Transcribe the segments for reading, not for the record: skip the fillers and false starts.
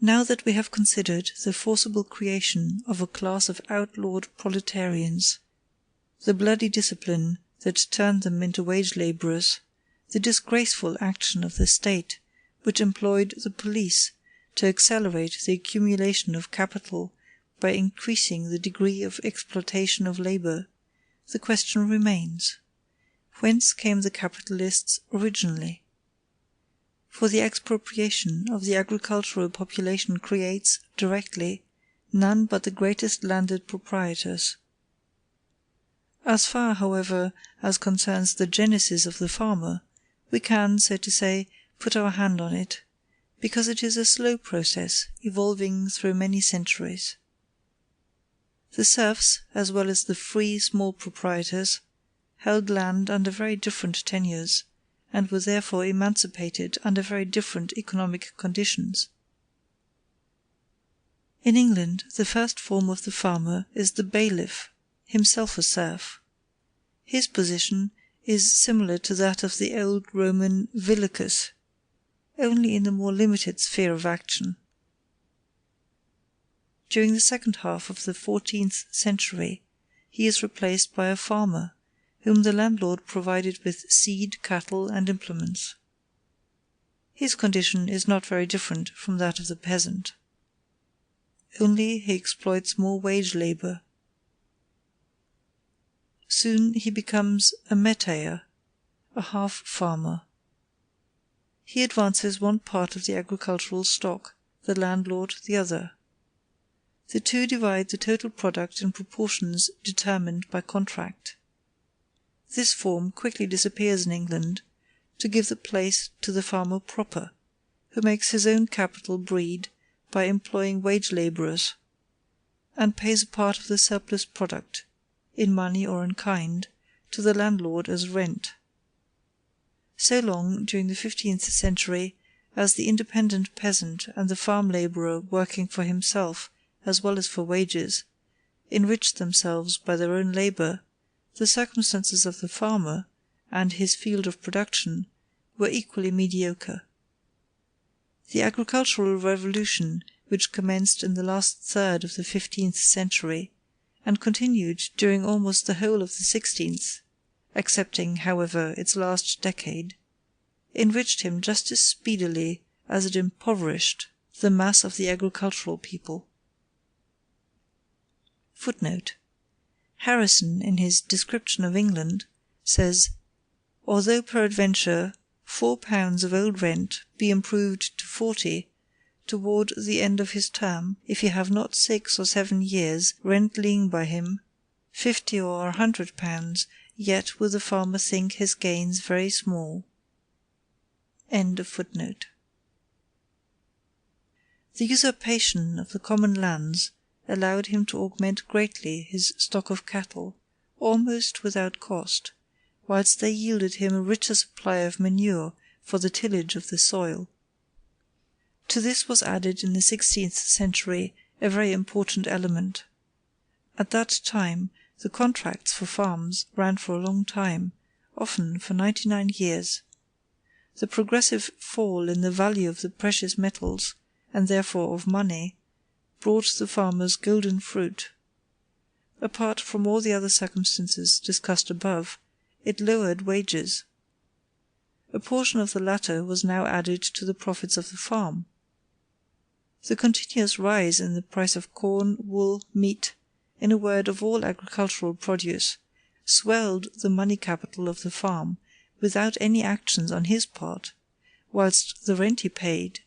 Now that we have considered the forcible creation of a class of outlawed proletarians, the bloody discipline that turned them into wage labourers, the disgraceful action of the State, which employed the police to accelerate the accumulation of capital by increasing the degree of exploitation of labour, the question remains: whence came the capitalists originally? For the expropriation of the agricultural population creates, directly, none but the greatest landed proprietors. As far, however, as concerns the genesis of the farmer, we can, so to say, put our hand on it, because it is a slow process, evolving through many centuries. The serfs, as well as the free small proprietors, held land under very different tenures, and were therefore emancipated under very different economic conditions. In England, the first form of the farmer is the bailiff, himself a serf. His position is similar to that of the old Roman villicus, only in a more limited sphere of action. During the second half of the 14th century, he is replaced by a farmer, whom the landlord provided with seed, cattle, and implements. His condition is not very different from that of the peasant. Only he exploits more wage labour. Soon he becomes a metayer, a half-farmer. He advances one part of the agricultural stock, the landlord the other. The two divide the total product in proportions determined by contract. This form quickly disappears in England, to give the place to the farmer proper, who makes his own capital breed by employing wage labourers, and pays a part of the surplus product, in money or in kind, to the landlord as rent. So long, during the 15th century, as the independent peasant and the farm labourer working for himself as well as for wages enriched themselves by their own labour, the circumstances of the farmer and his field of production were equally mediocre. The agricultural revolution, which commenced in the last third of the 15th century, and continued during almost the whole of the 16th, excepting, however, its last decade, enriched him just as speedily as it impoverished the mass of the agricultural people. Footnote: Harrison, in his Description of England, says, "Although peradventure £4 of old rent be improved to 40 toward the end of his term, if he have not 6 or 7 years rent lying by him, 50 or £100, yet will the farmer think his gains very small." End of footnote. The usurpation of the common lands allowed him to augment greatly his stock of cattle, almost without cost, whilst they yielded him a richer supply of manure for the tillage of the soil. To this was added in the 16th century a very important element. At that time the contracts for farms ran for a long time, often for 99 years. The progressive fall in the value of the precious metals, and therefore of money, brought the farmers golden fruit. Apart from all the other circumstances discussed above, it lowered wages. A portion of the latter was now added to the profits of the farm. The continuous rise in the price of corn, wool, meat, in a word of all agricultural produce, swelled the money capital of the farm without any actions on his part, whilst the rent he paid,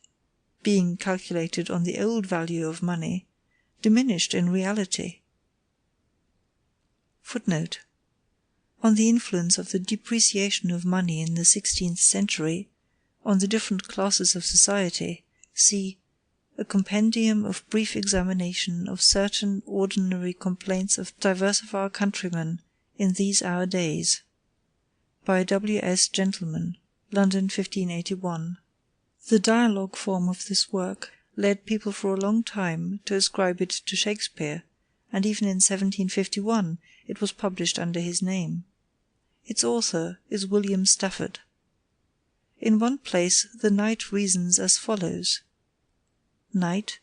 being calculated on the old value of money, diminished in reality. Footnote: On the influence of the depreciation of money in the 16th century on the different classes of society, see A Compendium of Brief Examination of Certain Ordinary Complaints of Divers of Our Countrymen in These Our Days, by W. S. Gentleman, London, 1581. The dialogue form of this work led people for a long time to ascribe it to Shakespeare, and even in 1751 it was published under his name. Its author is William Stafford. In one place the knight reasons as follows: Knight,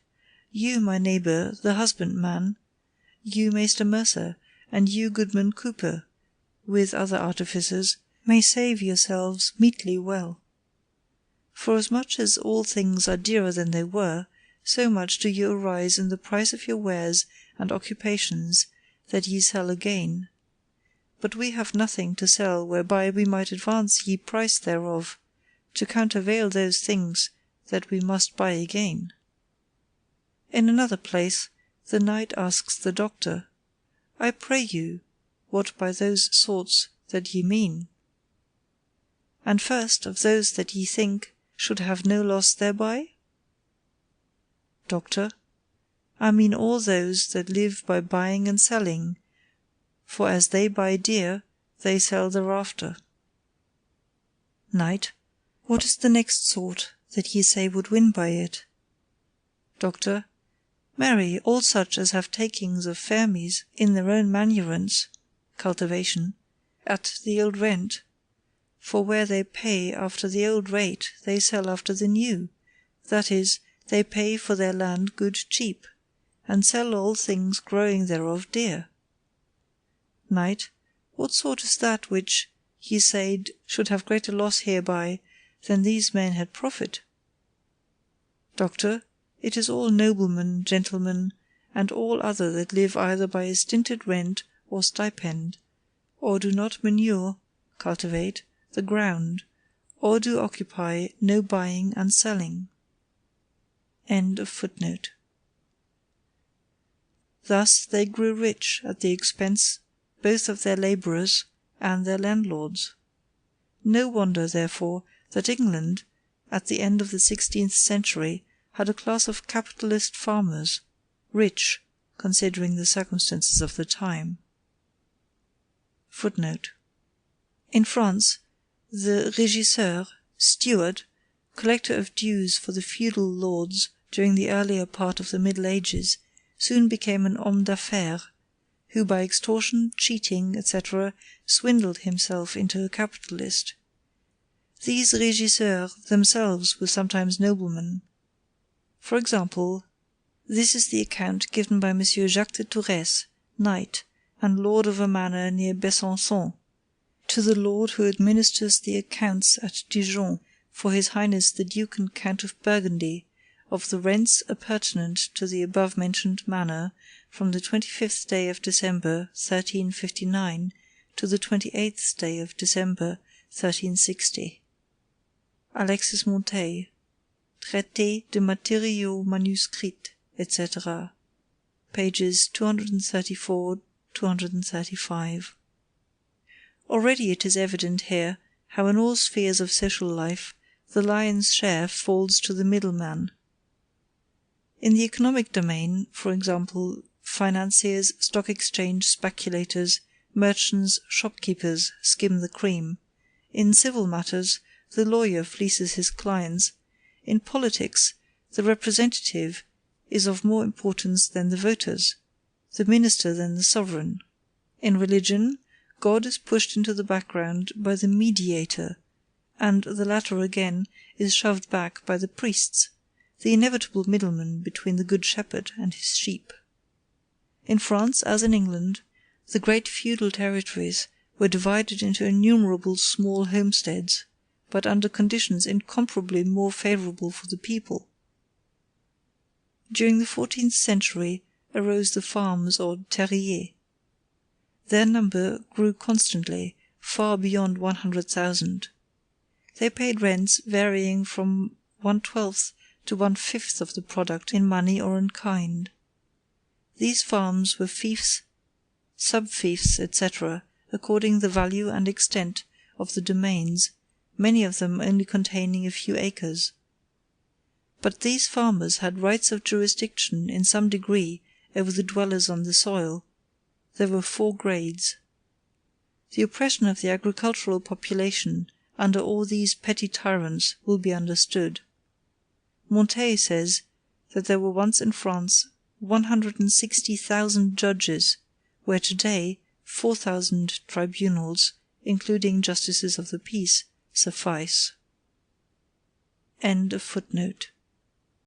you, my neighbour, the husbandman, you, Maister Mercer, and you, Goodman Cooper, with other artificers, may save yourselves meetly well. Forasmuch as all things are dearer than they were, so much do you arise in the price of your wares and occupations, that ye sell again. But we have nothing to sell whereby we might advance ye price thereof, to countervail those things that we must buy again. In another place, the knight asks the doctor, I pray you, what by those sorts that ye mean? And first of those that ye think should have no loss thereby? Doctor, I mean all those that live by buying and selling, for as they buy dear, they sell thereafter. Knight, what is the next sort that ye say would win by it? Doctor, marry, all such as have takings of fermies in their own manurance (cultivation) at the old rent, for where they pay after the old rate they sell after the new, that is, they pay for their land good cheap, and sell all things growing thereof dear. Knight, what sort is that which, ye said, should have greater loss hereby than these men had profit? Doctor, it is all noblemen, gentlemen, and all other that live either by a stinted rent or stipend, or do not manure (cultivate) the ground, or do occupy no buying and selling. End of footnote. Thus they grew rich at the expense both of their labourers and their landlords. No wonder, therefore, that England, at the end of the 16th century, had a class of capitalist farmers, rich, considering the circumstances of the time. Footnote. In France, the régisseur, Stuart, collector of dues for the feudal lords during the earlier part of the Middle Ages, soon became an homme d'affaires, who by extortion, cheating, etc., swindled himself into a capitalist. These régisseurs themselves were sometimes noblemen. For example, this is the account given by Monsieur Jacques de Tourès, knight, and lord of a manor near Besançon, to the lord who administers the accounts at Dijon for his Highness the Duke and Count of Burgundy, of the rents appurtenant to the above-mentioned manor, from the 25th day of December, 1359, to the 28th day of December, 1360. Alexis Monteil, Traité de matériaux manuscrits, etc., pages 234–235. Already it is evident here how in all spheres of social life the lion's share falls to the middleman. In the economic domain, for example, financiers, stock exchange speculators, merchants, shopkeepers skim the cream. In civil matters, the lawyer fleeces his clients. In politics, the representative is of more importance than the voters, the minister than the sovereign. In religion, God is pushed into the background by the mediator, and the latter again is shoved back by the priests, the inevitable middleman between the good shepherd and his sheep. In France, as in England, the great feudal territories were divided into innumerable small homesteads, but under conditions incomparably more favourable for the people. During the 14th century arose the farms or terriers. Their number grew constantly, far beyond 100,000. They paid rents varying from 1/12 to 1/5 of the product in money or in kind. These farms were fiefs, sub-fiefs, etc., according the value and extent of the domains, many of them only containing a few acres. But these farmers had rights of jurisdiction in some degree over the dwellers on the soil. There were 4 grades. The oppression of the agricultural population under all these petty tyrants will be understood. Monteil says that there were once in France 160,000 judges, where today 4,000 tribunals, including justices of the peace, suffice. End of footnote.